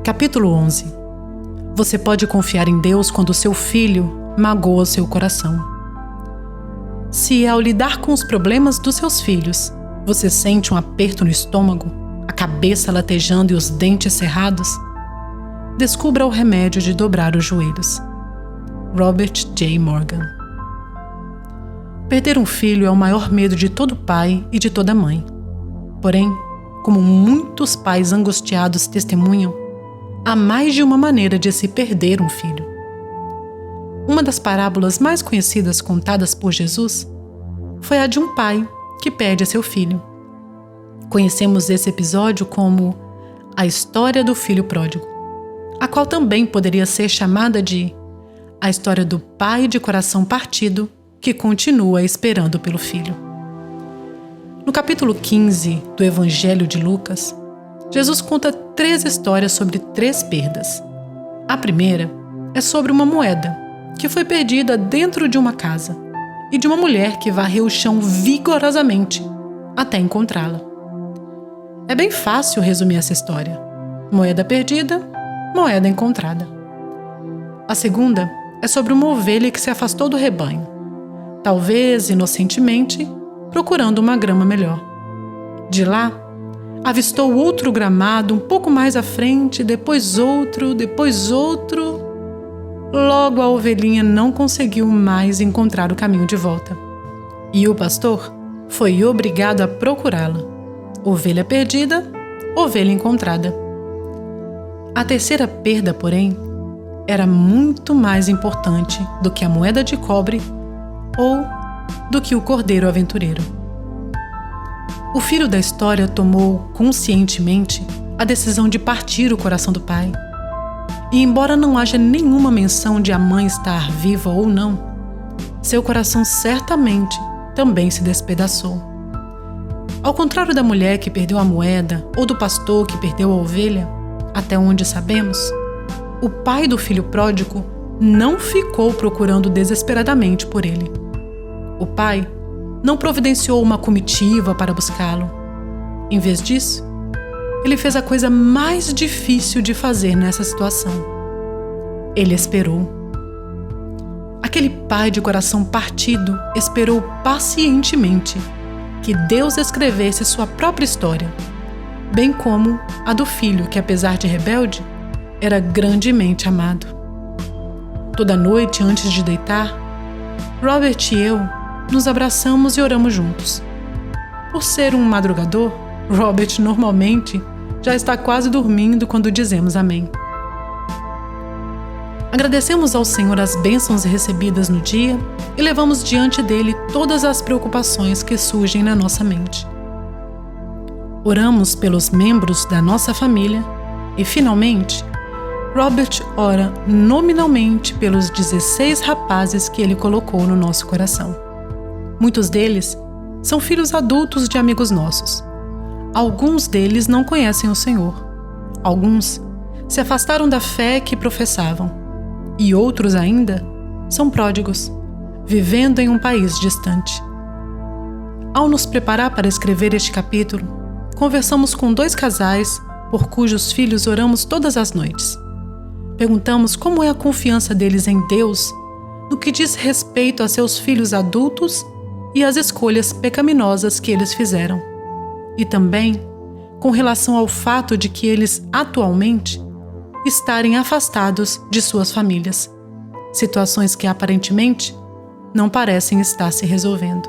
Capítulo 11. Você pode confiar em Deus quando seu filho magoa seu coração. Se ao lidar com os problemas dos seus filhos, você sente um aperto no estômago, a cabeça latejando e os dentes cerrados, descubra o remédio de dobrar os joelhos. Robert J. Morgan. Perder um filho é o maior medo de todo pai e de toda mãe. Porém, como muitos pais angustiados testemunham, há mais de uma maneira de se perder um filho. Uma das parábolas mais conhecidas contadas por Jesus foi a de um pai que perde seu filho. Conhecemos esse episódio como a história do filho pródigo, a qual também poderia ser chamada de a história do pai de coração partido que continua esperando pelo filho. No capítulo 15 do Evangelho de Lucas, Jesus conta 3 histórias sobre 3 perdas. A primeira é sobre uma moeda que foi perdida dentro de uma casa e de uma mulher que varreu o chão vigorosamente até encontrá-la. É bem fácil resumir essa história. Moeda perdida, moeda encontrada. A segunda é sobre uma ovelha que se afastou do rebanho, talvez inocentemente, procurando uma grama melhor. De lá, avistou outro gramado um pouco mais à frente, depois outro. Logo a ovelhinha não conseguiu mais encontrar o caminho de volta. E o pastor foi obrigado a procurá-la. Ovelha perdida, ovelha encontrada. A terceira perda, porém, era muito mais importante do que a moeda de cobre ou do que o cordeiro aventureiro. O filho da história tomou conscientemente a decisão de partir o coração do pai. E embora não haja nenhuma menção de a mãe estar viva ou não, seu coração certamente também se despedaçou. Ao contrário da mulher que perdeu a moeda ou do pastor que perdeu a ovelha, até onde sabemos, o pai do filho pródigo não ficou procurando desesperadamente por ele. O pai não providenciou uma comitiva para buscá-lo. Em vez disso, ele fez a coisa mais difícil de fazer nessa situação. Ele esperou. Aquele pai de coração partido esperou pacientemente que Deus escrevesse sua própria história, bem como a do filho que, apesar de rebelde, era grandemente amado. Toda noite, antes de deitar, Robert e eu nos abraçamos e oramos juntos. Por ser um madrugador, Robert normalmente já está quase dormindo quando dizemos amém. Agradecemos ao Senhor as bênçãos recebidas no dia e levamos diante dele todas as preocupações que surgem na nossa mente. Oramos pelos membros da nossa família e, finalmente, Robert ora nominalmente pelos 16 rapazes que ele colocou no nosso coração. Muitos deles são filhos adultos de amigos nossos. Alguns deles não conhecem o Senhor. Alguns se afastaram da fé que professavam. E outros ainda são pródigos, vivendo em um país distante. Ao nos preparar para escrever este capítulo, conversamos com 2 casais por cujos filhos oramos todas as noites. Perguntamos como é a confiança deles em Deus no que diz respeito a seus filhos adultos e as escolhas pecaminosas que eles fizeram. E também com relação ao fato de que eles, atualmente, estarem afastados de suas famílias, situações que aparentemente não parecem estar se resolvendo.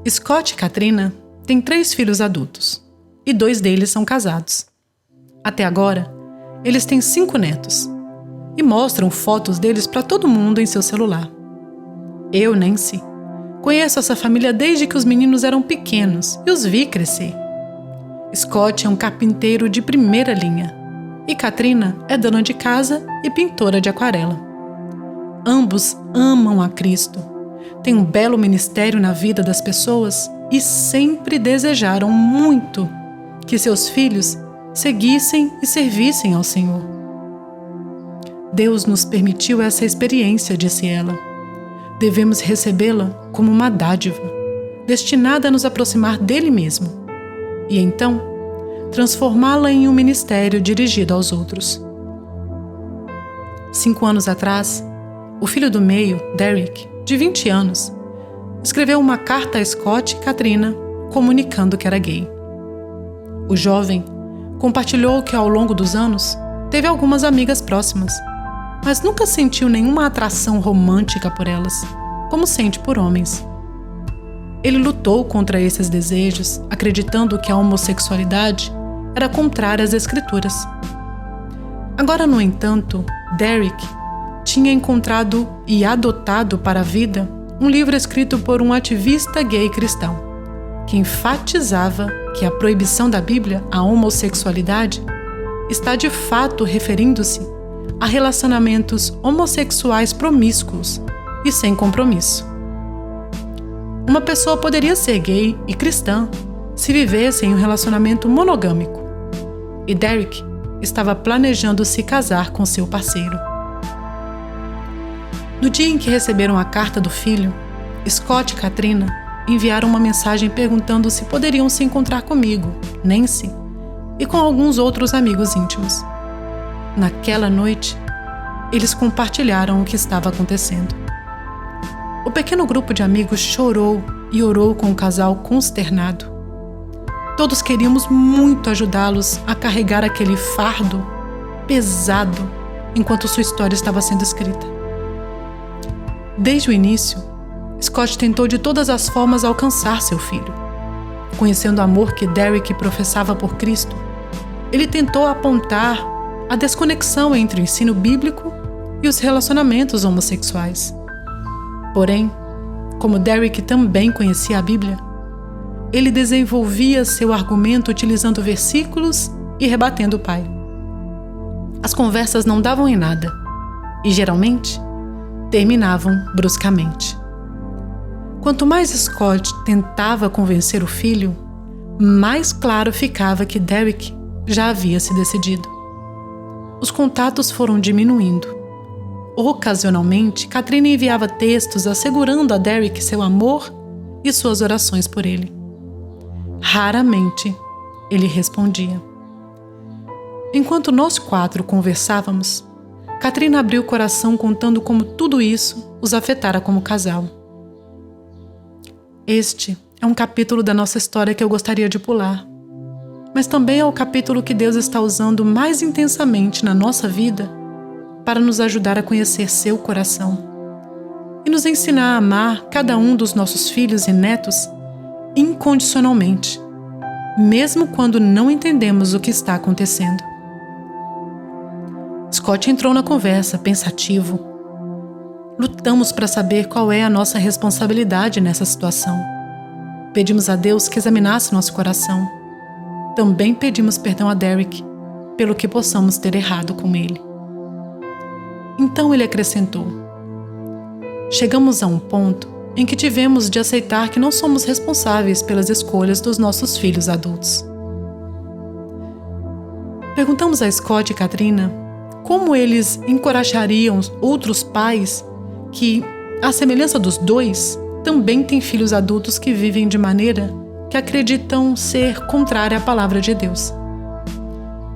Scott e Katrina têm 3 filhos adultos, e 2 deles são casados. Até agora, eles têm 5 netos, e mostram fotos deles para todo mundo em seu celular. Eu, Nancy, conheço essa família desde que os meninos eram pequenos e os vi crescer. Scott é um carpinteiro de primeira linha e Katrina é dona de casa e pintora de aquarela. Ambos amam a Cristo, têm um belo ministério na vida das pessoas e sempre desejaram muito que seus filhos seguissem e servissem ao Senhor. Deus nos permitiu essa experiência, disse ela. Devemos recebê-la como uma dádiva, destinada a nos aproximar dele mesmo. E então, transformá-la em um ministério dirigido aos outros. 5 anos atrás, o filho do meio, Derek, de 20 anos, escreveu uma carta a Scott e Katrina comunicando que era gay. O jovem compartilhou que ao longo dos anos teve algumas amigas próximas, mas nunca sentiu nenhuma atração romântica por elas, como sente por homens. Ele lutou contra esses desejos, acreditando que a homossexualidade era contrária às Escrituras. Agora, no entanto, Derek tinha encontrado e adotado para a vida um livro escrito por um ativista gay cristão, que enfatizava que a proibição da Bíblia à homossexualidade está de fato referindo-se a relacionamentos homossexuais promíscuos e sem compromisso. Uma pessoa poderia ser gay e cristã se vivesse em um relacionamento monogâmico, e Derek estava planejando se casar com seu parceiro. No dia em que receberam a carta do filho, Scott e Katrina enviaram uma mensagem perguntando se poderiam se encontrar comigo, Nancy, e com alguns outros amigos íntimos. Naquela noite, eles compartilharam o que estava acontecendo. O pequeno grupo de amigos chorou e orou com o casal consternado. Todos queríamos muito ajudá-los a carregar aquele fardo pesado enquanto sua história estava sendo escrita. Desde o início, Scott tentou de todas as formas alcançar seu filho. Conhecendo o amor que Derek professava por Cristo, ele tentou apontar a desconexão entre o ensino bíblico e os relacionamentos homossexuais. Porém, como Derek também conhecia a Bíblia, ele desenvolvia seu argumento utilizando versículos e rebatendo o pai. As conversas não davam em nada e, geralmente, terminavam bruscamente. Quanto mais Scott tentava convencer o filho, mais claro ficava que Derek já havia se decidido. Os contatos foram diminuindo. Ocasionalmente, Katrina enviava textos assegurando a Derek seu amor e suas orações por ele. Raramente, ele respondia. Enquanto nós 4 conversávamos, Katrina abriu o coração contando como tudo isso os afetara como casal. Este é um capítulo da nossa história que eu gostaria de pular, mas também é o capítulo que Deus está usando mais intensamente na nossa vida para nos ajudar a conhecer seu coração e nos ensinar a amar cada um dos nossos filhos e netos incondicionalmente, mesmo quando não entendemos o que está acontecendo. Scott entrou na conversa, pensativo. Lutamos para saber qual é a nossa responsabilidade nessa situação. Pedimos a Deus que examinasse nosso coração. Também pedimos perdão a Derek pelo que possamos ter errado com ele. Então ele acrescentou: chegamos a um ponto em que tivemos de aceitar que não somos responsáveis pelas escolhas dos nossos filhos adultos. Perguntamos a Scott e Katrina como eles encorajariam outros pais que, à semelhança dos dois, também têm filhos adultos que vivem de maneira que acreditam ser contrária à palavra de Deus.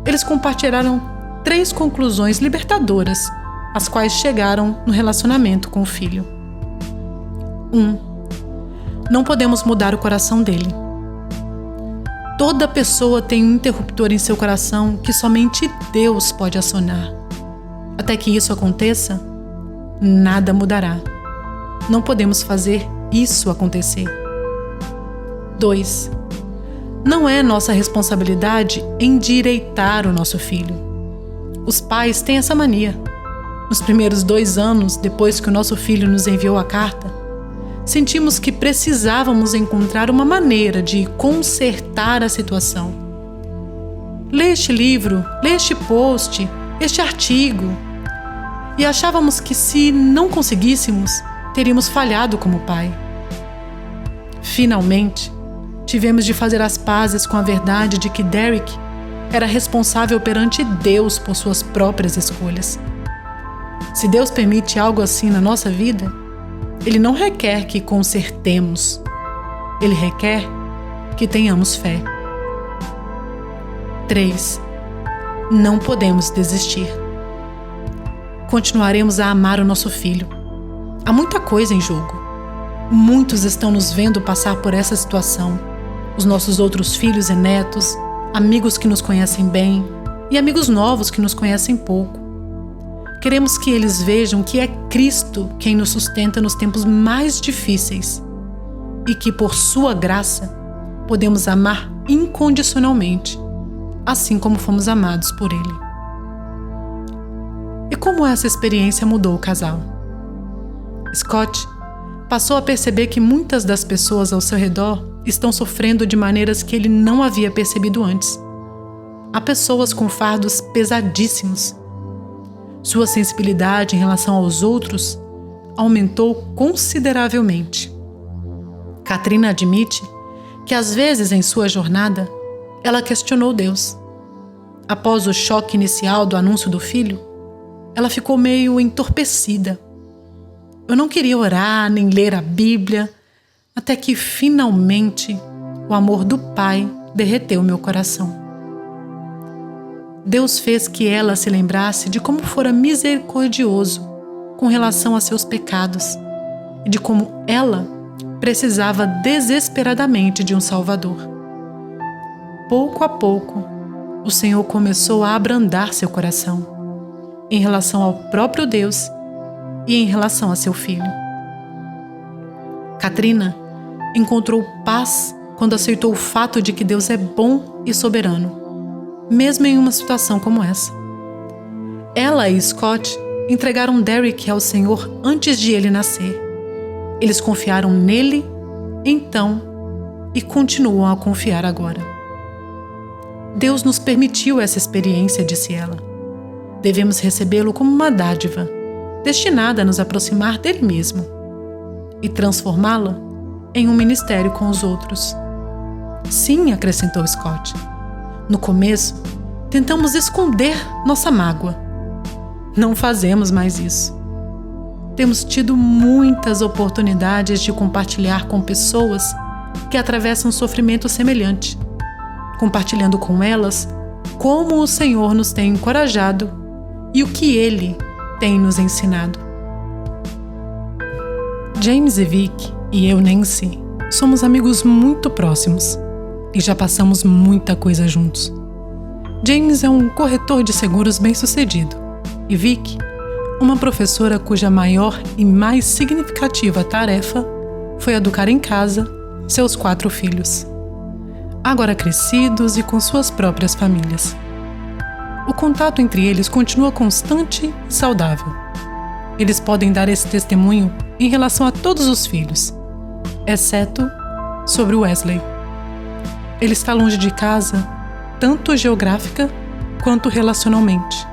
Eles compartilharam 3 conclusões libertadoras, às quais chegaram no relacionamento com o filho. 1. Não podemos mudar o coração dele. Toda pessoa tem um interruptor em seu coração que somente Deus pode acionar. Até que isso aconteça, nada mudará. Não podemos fazer isso acontecer. 2. Não é nossa responsabilidade endireitar o nosso filho. Os pais têm essa mania. Nos primeiros 2 anos, depois que o nosso filho nos enviou a carta, sentimos que precisávamos encontrar uma maneira de consertar a situação. Lê este livro, lê este post, este artigo. E achávamos que se não conseguíssemos, teríamos falhado como pai. Finalmente, tivemos de fazer as pazes com a verdade de que Derek era responsável perante Deus por suas próprias escolhas. Se Deus permite algo assim na nossa vida, Ele não requer que consertemos. Ele requer que tenhamos fé. 3. Não podemos desistir. Continuaremos a amar o nosso filho. Há muita coisa em jogo. Muitos estão nos vendo passar por essa situação. Os nossos outros filhos e netos, amigos que nos conhecem bem e amigos novos que nos conhecem pouco. Queremos que eles vejam que é Cristo quem nos sustenta nos tempos mais difíceis e que, por sua graça, podemos amar incondicionalmente, assim como fomos amados por Ele. E como essa experiência mudou o casal? Scott passou a perceber que muitas das pessoas ao seu redor estão sofrendo de maneiras que ele não havia percebido antes. Há pessoas com fardos pesadíssimos. Sua sensibilidade em relação aos outros aumentou consideravelmente. Katrina admite que às vezes em sua jornada ela questionou Deus. Após o choque inicial do anúncio do filho, ela ficou meio entorpecida. Eu não queria orar nem ler a Bíblia, até que finalmente o amor do Pai derreteu meu coração. Deus fez que ela se lembrasse de como fora misericordioso com relação a seus pecados e de como ela precisava desesperadamente de um Salvador. Pouco a pouco, o Senhor começou a abrandar seu coração em relação ao próprio Deus e em relação a seu filho. Katrina encontrou paz quando aceitou o fato de que Deus é bom e soberano, mesmo em uma situação como essa. Ela e Scott entregaram Derek ao Senhor antes de ele nascer. Eles confiaram nele, então, e continuam a confiar agora. Deus nos permitiu essa experiência, disse ela. Devemos recebê-lo como uma dádiva, destinada a nos aproximar dele mesmo e transformá-la em um ministério com os outros. Sim, acrescentou Scott. No começo, tentamos esconder nossa mágoa. Não fazemos mais isso. Temos tido muitas oportunidades de compartilhar com pessoas que atravessam um sofrimento semelhante, compartilhando com elas como o Senhor nos tem encorajado e o que Ele tem nos ensinado. James e Vic e eu, Nancy, somos amigos muito próximos e já passamos muita coisa juntos. James é um corretor de seguros bem-sucedido e Vic, uma professora cuja maior e mais significativa tarefa foi educar em casa seus 4 filhos, agora crescidos e com suas próprias famílias. O contato entre eles continua constante e saudável. Eles podem dar esse testemunho em relação a todos os filhos, exceto sobre Wesley. Ele está longe de casa, tanto geográfica quanto relacionalmente.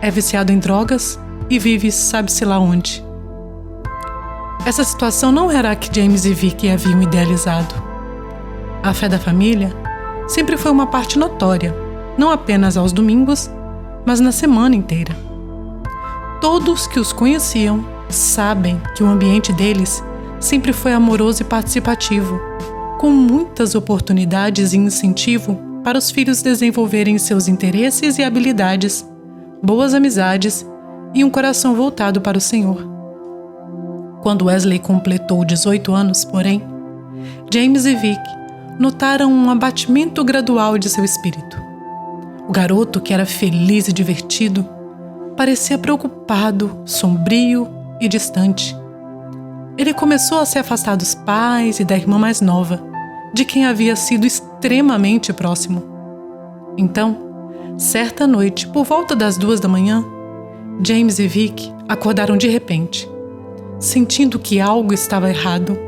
É viciado em drogas e vive sabe-se lá onde. Essa situação não era a que James e Vic haviam idealizado. A fé da família sempre foi uma parte notória, não apenas aos domingos, mas na semana inteira. Todos que os conheciam sabem que o ambiente deles sempre foi amoroso e participativo, com muitas oportunidades e incentivo para os filhos desenvolverem seus interesses e habilidades, boas amizades e um coração voltado para o Senhor. Quando Wesley completou 18 anos, porém, James e Vic notaram um abatimento gradual de seu espírito. O garoto, que era feliz e divertido, parecia preocupado, sombrio e distante. Ele começou a se afastar dos pais e da irmã mais nova, de quem havia sido extremamente próximo. Então, certa noite, por volta das 2 da manhã, James e Vic acordaram de repente. Sentindo que algo estava errado,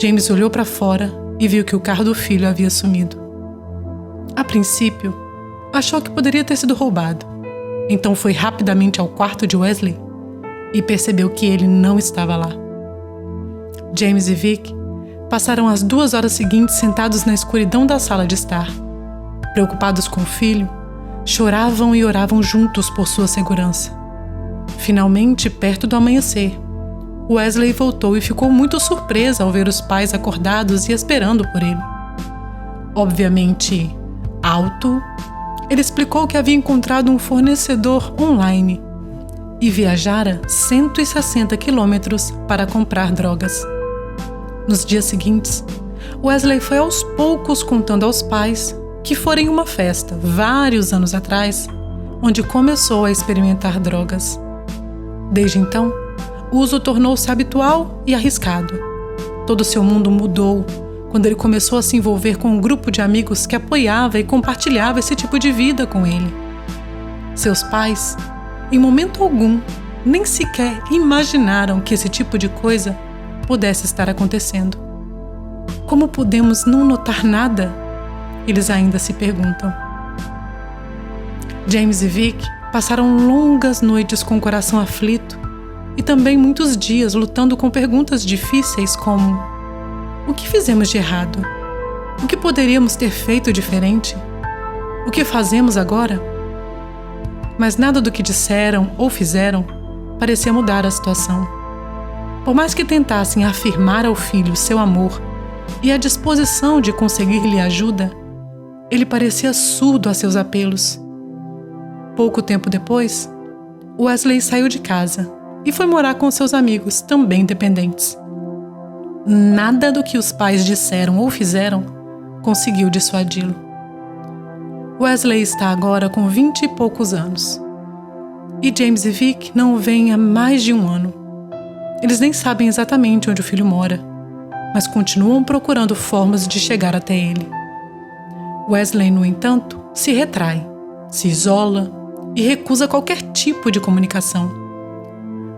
James olhou para fora e viu que o carro do filho havia sumido. A princípio, achou que poderia ter sido roubado. Então foi rapidamente ao quarto de Wesley e percebeu que ele não estava lá. James e Vic passaram as 2 horas seguintes sentados na escuridão da sala de estar. Preocupados com o filho, choravam e oravam juntos por sua segurança. Finalmente, perto do amanhecer, Wesley voltou e ficou muito surpresa ao ver os pais acordados e esperando por ele. Obviamente, alto, ele explicou que havia encontrado um fornecedor online e viajara 160 quilômetros para comprar drogas. Nos dias seguintes, Wesley foi aos poucos contando aos pais que fora em uma festa, vários anos atrás, onde começou a experimentar drogas. Desde então, o uso tornou-se habitual e arriscado. Todo seu mundo mudou quando ele começou a se envolver com um grupo de amigos que apoiava e compartilhava esse tipo de vida com ele. Seus pais, em momento algum, nem sequer imaginaram que esse tipo de coisa pudesse estar acontecendo. Como podemos não notar nada? Eles ainda se perguntam. James e Vic passaram longas noites com o coração aflito e também muitos dias lutando com perguntas difíceis como: o que fizemos de errado? O que poderíamos ter feito diferente? O que fazemos agora? Mas nada do que disseram ou fizeram parecia mudar a situação. Por mais que tentassem afirmar ao filho seu amor e a disposição de conseguir-lhe ajuda, ele parecia surdo a seus apelos. Pouco tempo depois, Wesley saiu de casa e foi morar com seus amigos, também dependentes. Nada do que os pais disseram ou fizeram conseguiu dissuadi-lo. Wesley está agora com 20 e poucos anos. E James e Vic não o veem há mais de um ano. Eles nem sabem exatamente onde o filho mora, mas continuam procurando formas de chegar até ele. Wesley, no entanto, se retrai, se isola e recusa qualquer tipo de comunicação.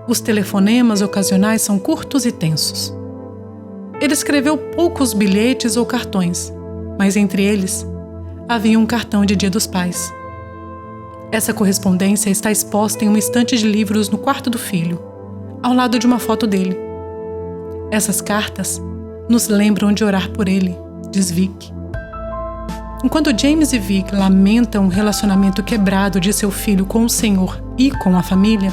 Os telefonemas ocasionais são curtos e tensos. Ele escreveu poucos bilhetes ou cartões, mas entre eles havia um cartão de Dia dos Pais. Essa correspondência está exposta em uma estante de livros no quarto do filho, ao lado de uma foto dele. Essas cartas nos lembram de orar por ele, diz Vic. Enquanto James e Vic lamentam o relacionamento quebrado de seu filho com o Senhor e com a família,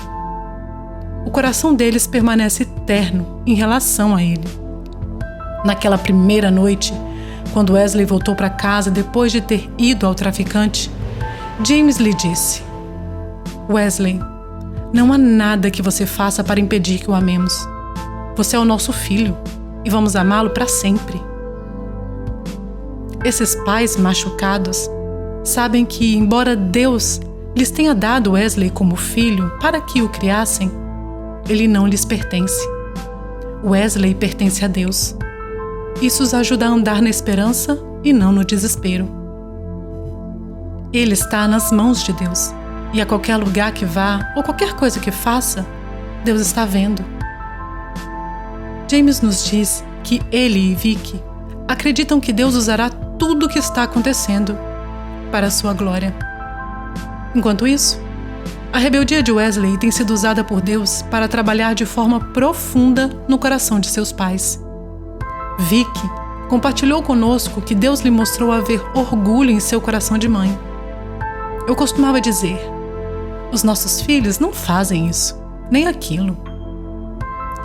o coração deles permanece terno em relação a ele. Naquela primeira noite, quando Wesley voltou para casa depois de ter ido ao traficante, James lhe disse: Wesley, não há nada que você faça para impedir que o amemos. Você é o nosso filho e vamos amá-lo para sempre. Esses pais machucados sabem que, embora Deus lhes tenha dado Wesley como filho para que o criassem, ele não lhes pertence. Wesley pertence a Deus. Isso os ajuda a andar na esperança e não no desespero. Ele está nas mãos de Deus, e a qualquer lugar que vá ou qualquer coisa que faça, Deus está vendo. James nos diz que ele e Vic acreditam que Deus usará tudo o que está acontecendo para a sua glória. Enquanto isso, a rebeldia de Wesley tem sido usada por Deus para trabalhar de forma profunda no coração de seus pais. Vic compartilhou conosco que Deus lhe mostrou haver orgulho em seu coração de mãe. Eu costumava dizer: os nossos filhos não fazem isso, nem aquilo.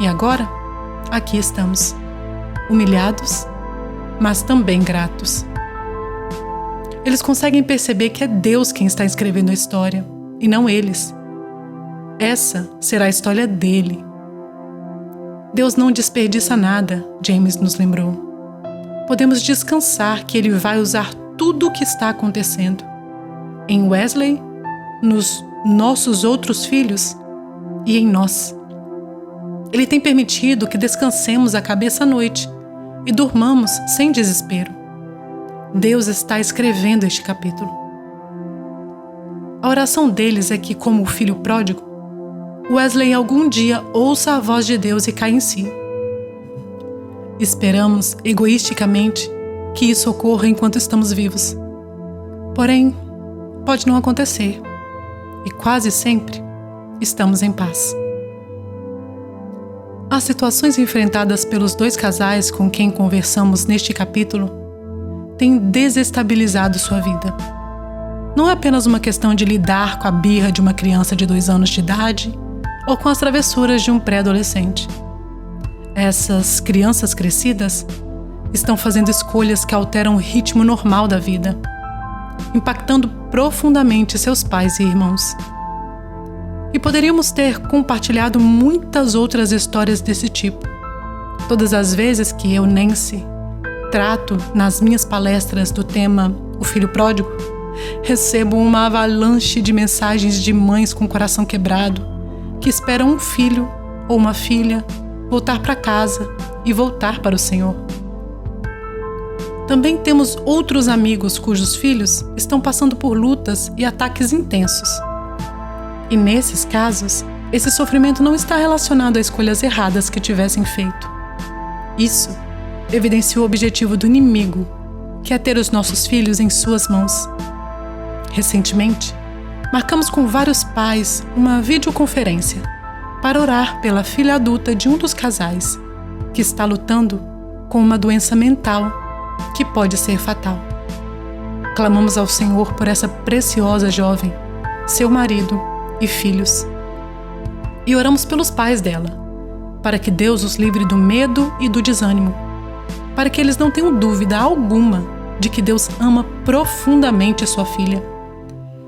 E agora, aqui estamos, humilhados, mas também gratos. Eles conseguem perceber que é Deus quem está escrevendo a história, e não eles. Essa será a história dele. Deus não desperdiça nada, James nos lembrou. Podemos descansar que Ele vai usar tudo o que está acontecendo. Em Wesley, nos nossos outros filhos e em nós. Ele tem permitido que descansemos a cabeça à noite e durmamos sem desespero. Deus está escrevendo este capítulo. A oração deles é que, como o filho pródigo, Wesley algum dia ouça a voz de Deus e caia em si. Esperamos, egoisticamente, que isso ocorra enquanto estamos vivos. Porém, pode não acontecer. E quase sempre estamos em paz. As situações enfrentadas pelos dois casais com quem conversamos neste capítulo têm desestabilizado sua vida. Não é apenas uma questão de lidar com a birra de uma criança de 2 anos de idade ou com as travessuras de um pré-adolescente. Essas crianças crescidas estão fazendo escolhas que alteram o ritmo normal da vida. impactando profundamente seus pais e irmãos. E poderíamos ter compartilhado muitas outras histórias desse tipo. Todas as vezes que eu, Nancy, trato nas minhas palestras do tema O Filho Pródigo, recebo uma avalanche de mensagens de mães com o coração quebrado que esperam um filho ou uma filha voltar para casa e voltar para o Senhor. Também temos outros amigos cujos filhos estão passando por lutas e ataques intensos. E nesses casos, esse sofrimento não está relacionado a escolhas erradas que tivessem feito. Isso evidencia o objetivo do inimigo, que é ter os nossos filhos em suas mãos. Recentemente, marcamos com vários pais uma videoconferência para orar pela filha adulta de um dos casais, que está lutando com uma doença mental que pode ser fatal. Clamamos ao Senhor por essa preciosa jovem, seu marido e filhos. E oramos pelos pais dela, para que Deus os livre do medo e do desânimo, para que eles não tenham dúvida alguma de que Deus ama profundamente sua filha,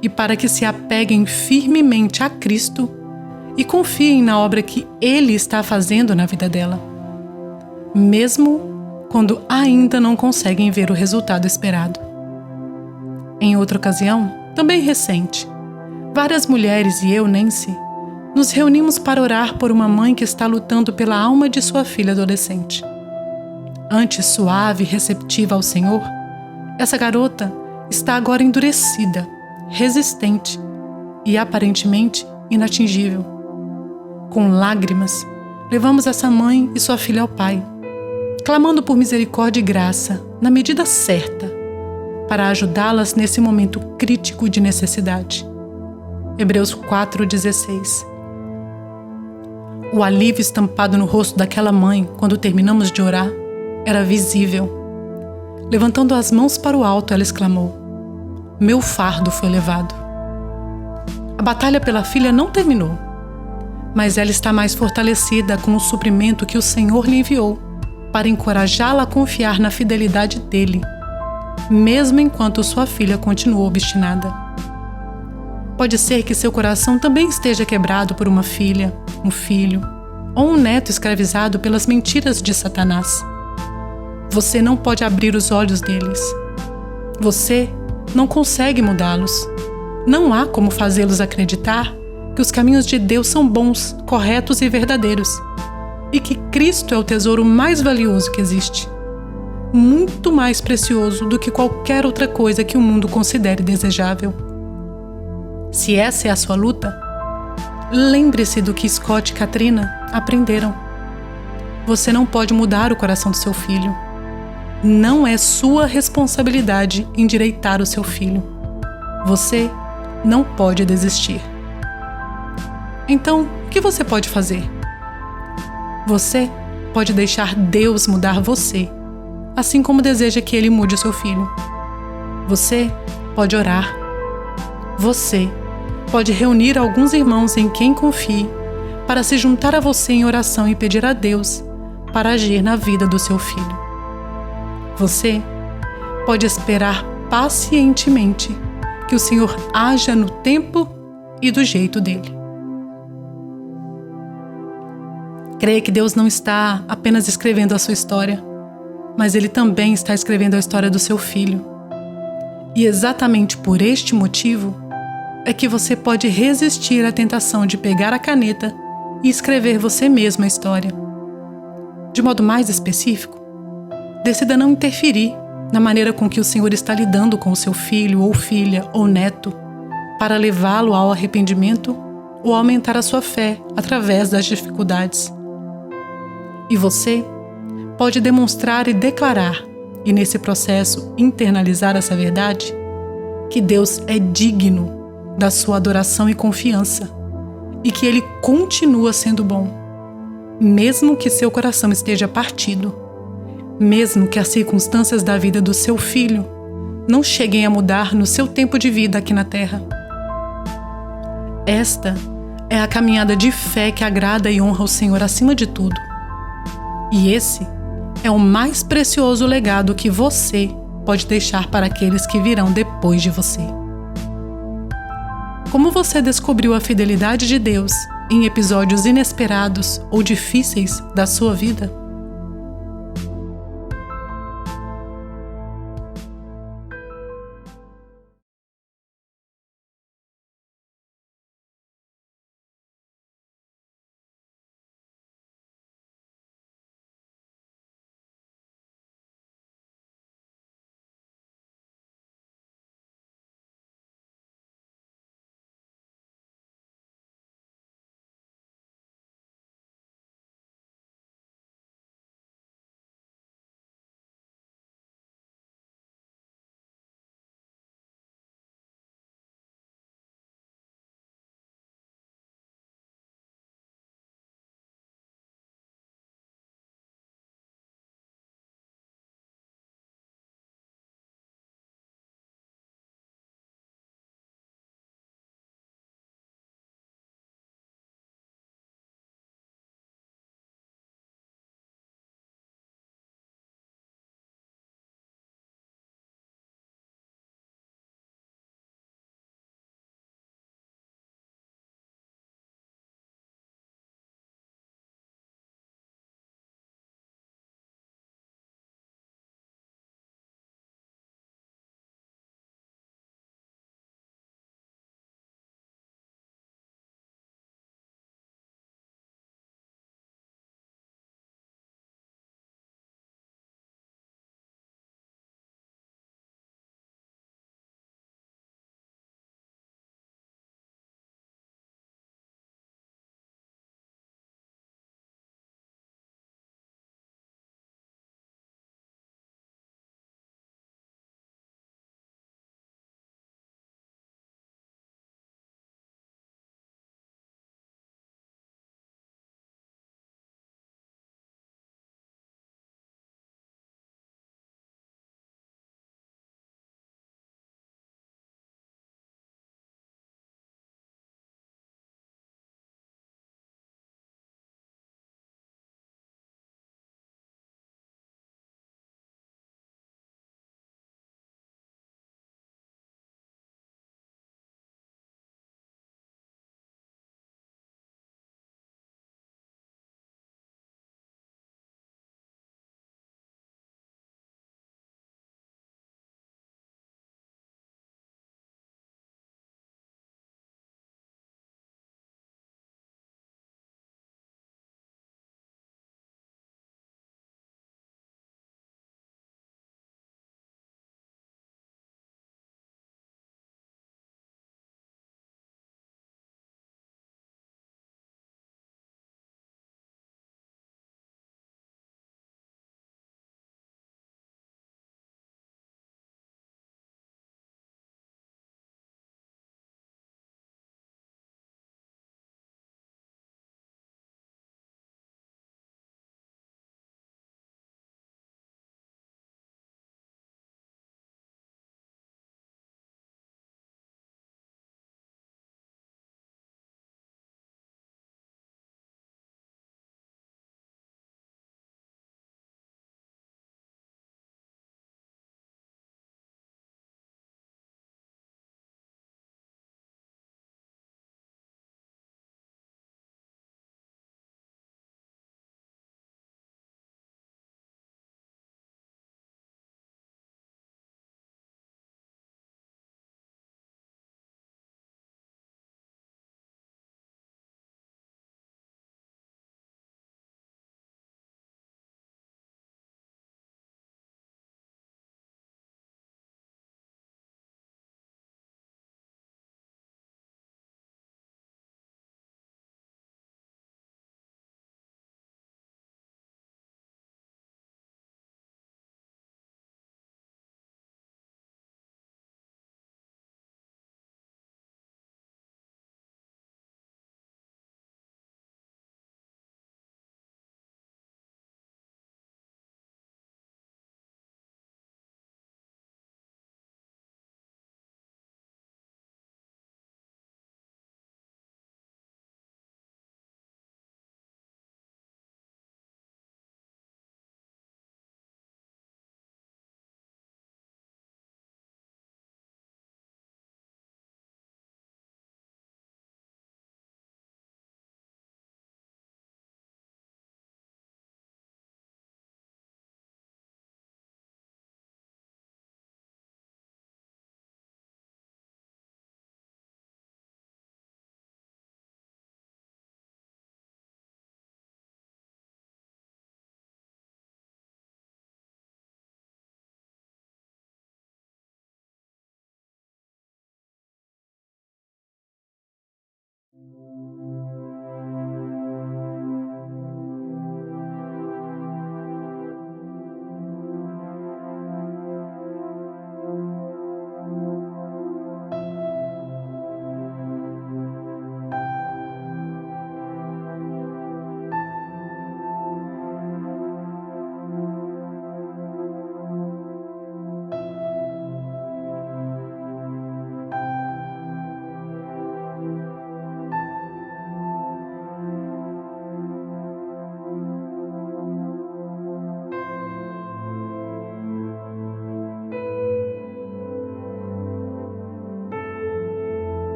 e para que se apeguem firmemente a Cristo e confiem na obra que Ele está fazendo na vida dela, mesmo quando ainda não conseguem ver o resultado esperado. Em outra ocasião, também recente, várias mulheres e eu, Nancy, nos reunimos para orar por uma mãe que está lutando pela alma de sua filha adolescente. Antes suave e receptiva ao Senhor, essa garota está agora endurecida, resistente e aparentemente inatingível. Com lágrimas, levamos essa mãe e sua filha ao Pai, clamando por misericórdia e graça na medida certa, para ajudá-las nesse momento crítico de necessidade. Hebreus 4,16. O alívio estampado no rosto daquela mãe quando terminamos de orar era visível. Levantando as mãos para o alto, ela exclamou: "Meu fardo foi levado." A batalha pela filha não terminou, mas ela está mais fortalecida com o suprimento que o Senhor lhe enviou para encorajá-la a confiar na fidelidade dele, mesmo enquanto sua filha continuou obstinada. Pode ser que seu coração também esteja quebrado por uma filha, um filho ou um neto escravizado pelas mentiras de Satanás. Você não pode abrir os olhos deles. Você não consegue mudá-los. Não há como fazê-los acreditar que os caminhos de Deus são bons, corretos e verdadeiros, e que Cristo é o tesouro mais valioso que existe, muito mais precioso do que qualquer outra coisa que o mundo considere desejável. Se essa é a sua luta, lembre-se do que Scott e Katrina aprenderam. Você não pode mudar o coração do seu filho. Não é sua responsabilidade endireitar o seu filho. Você não pode desistir. Então, o que você pode fazer? Você pode deixar Deus mudar você, assim como deseja que Ele mude o seu filho. Você pode orar. Você pode reunir alguns irmãos em quem confie para se juntar a você em oração e pedir a Deus para agir na vida do seu filho. Você pode esperar pacientemente que o Senhor haja no tempo e do jeito dele. Creia que Deus não está apenas escrevendo a sua história, mas Ele também está escrevendo a história do seu filho. E exatamente por este motivo é que você pode resistir à tentação de pegar a caneta e escrever você mesmo a história. De modo mais específico, decida não interferir na maneira com que o Senhor está lidando com o seu filho ou filha ou neto para levá-lo ao arrependimento ou aumentar a sua fé através das dificuldades. E você pode demonstrar e declarar, e nesse processo internalizar essa verdade, que Deus é digno da sua adoração e confiança, e que Ele continua sendo bom, mesmo que seu coração esteja partido, mesmo que as circunstâncias da vida do seu filho não cheguem a mudar no seu tempo de vida aqui na Terra. Esta é a caminhada de fé que agrada e honra o Senhor acima de tudo. E esse é o mais precioso legado que você pode deixar para aqueles que virão depois de você. Como você descobriu a fidelidade de Deus em episódios inesperados ou difíceis da sua vida?